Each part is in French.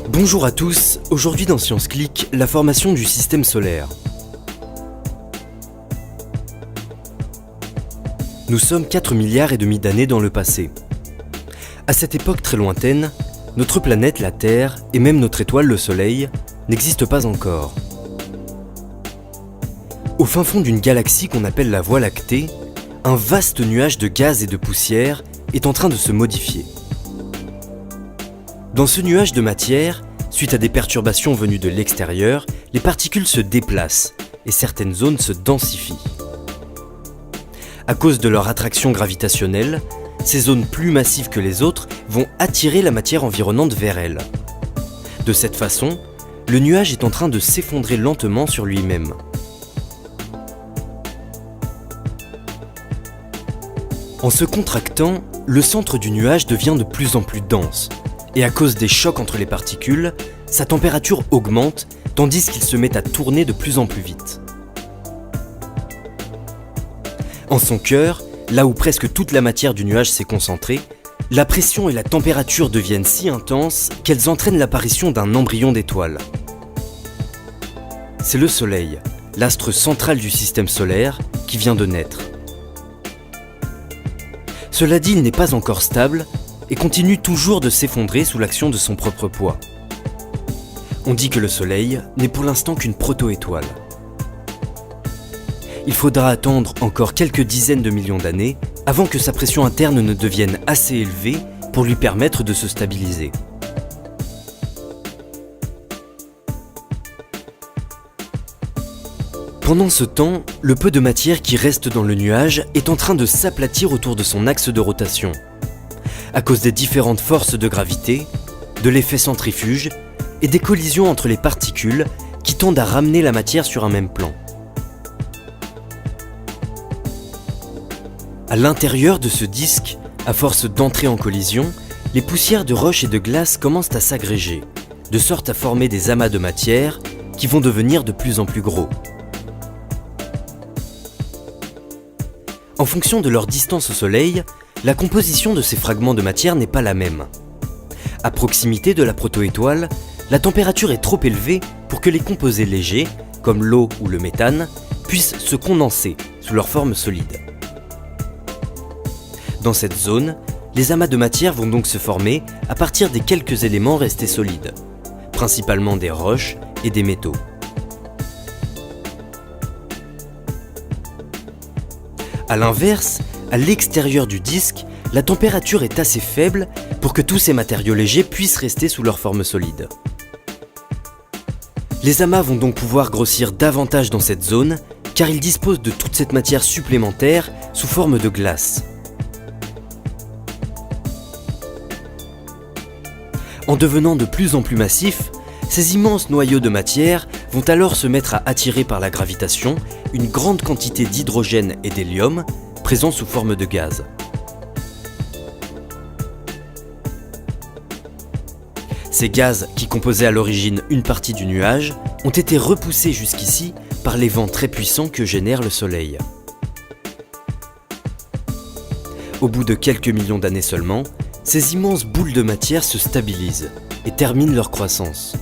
Bonjour à tous, aujourd'hui dans Science Click, la formation du système solaire. Nous sommes 4,5 milliards d'années dans le passé. À cette époque très lointaine, notre planète, la Terre, et même notre étoile, le Soleil, n'existent pas encore. Au fin fond d'une galaxie qu'on appelle la Voie lactée, un vaste nuage de gaz et de poussière est en train de se modifier. Dans ce nuage de matière, suite à des perturbations venues de l'extérieur, les particules se déplacent et certaines zones se densifient. À cause de leur attraction gravitationnelle, ces zones plus massives que les autres vont attirer la matière environnante vers elles. De cette façon, le nuage est en train de s'effondrer lentement sur lui-même. En se contractant, le centre du nuage devient de plus en plus dense. Et à cause des chocs entre les particules, sa température augmente tandis qu'il se met à tourner de plus en plus vite. En son cœur, là où presque toute la matière du nuage s'est concentrée, la pression et la température deviennent si intenses qu'elles entraînent l'apparition d'un embryon d'étoile. C'est le Soleil, l'astre central du système solaire, qui vient de naître. Cela dit, il n'est pas encore stable et continue toujours de s'effondrer sous l'action de son propre poids. On dit que le Soleil n'est pour l'instant qu'une proto-étoile. Il faudra attendre encore quelques dizaines de millions d'années avant que sa pression interne ne devienne assez élevée pour lui permettre de se stabiliser. Pendant ce temps, le peu de matière qui reste dans le nuage est en train de s'aplatir autour de son axe de rotation. À cause des différentes forces de gravité, de l'effet centrifuge et des collisions entre les particules qui tendent à ramener la matière sur un même plan. À l'intérieur de ce disque, à force d'entrer en collision, les poussières de roches et de glace commencent à s'agréger, de sorte à former des amas de matière qui vont devenir de plus en plus gros. En fonction de leur distance au Soleil, la composition de ces fragments de matière n'est pas la même. À proximité de la protoétoile, la température est trop élevée pour que les composés légers, comme l'eau ou le méthane, puissent se condenser sous leur forme solide. Dans cette zone, les amas de matière vont donc se former à partir des quelques éléments restés solides, principalement des roches et des métaux. A l'inverse, à l'extérieur du disque, la température est assez faible pour que tous ces matériaux légers puissent rester sous leur forme solide. Les amas vont donc pouvoir grossir davantage dans cette zone car ils disposent de toute cette matière supplémentaire sous forme de glace. En devenant de plus en plus massifs, ces immenses noyaux de matière vont alors se mettre à attirer par la gravitation une grande quantité d'hydrogène et d'hélium présents sous forme de gaz. Ces gaz, qui composaient à l'origine une partie du nuage, ont été repoussés jusqu'ici par les vents très puissants que génère le Soleil. Au bout de quelques millions d'années seulement, ces immenses boules de matière se stabilisent et terminent leur croissance.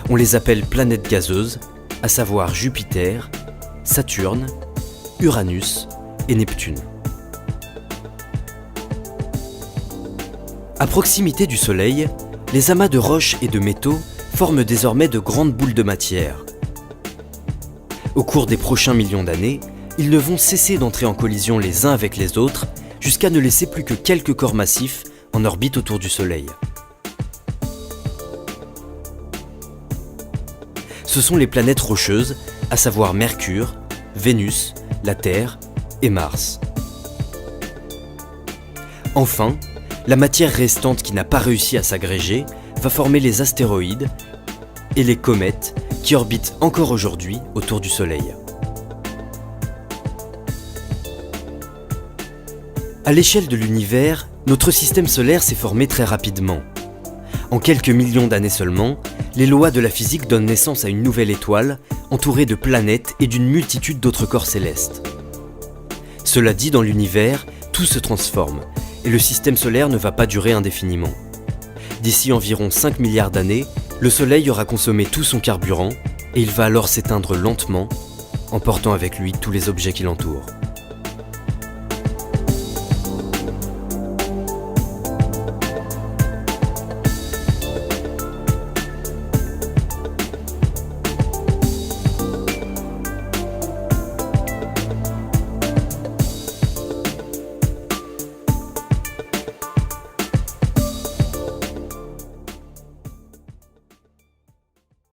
On les appelle planètes gazeuses, à savoir Jupiter, Saturne, Uranus et Neptune. À proximité du Soleil, les amas de roches et de métaux forment désormais de grandes boules de matière. Au cours des prochains millions d'années, ils ne vont cesser d'entrer en collision les uns avec les autres jusqu'à ne laisser plus que quelques corps massifs en orbite autour du Soleil. Ce sont les planètes rocheuses, à savoir Mercure, Vénus, la Terre et Mars. Enfin, la matière restante qui n'a pas réussi à s'agréger va former les astéroïdes et les comètes qui orbitent encore aujourd'hui autour du Soleil. À l'échelle de l'univers, notre système solaire s'est formé très rapidement. En quelques millions d'années seulement, les lois de la physique donnent naissance à une nouvelle étoile, entourée de planètes et d'une multitude d'autres corps célestes. Cela dit, dans l'univers, tout se transforme, et le système solaire ne va pas durer indéfiniment. D'ici environ 5 milliards d'années, le Soleil aura consommé tout son carburant et il va alors s'éteindre lentement, emportant avec lui tous les objets qui l'entourent.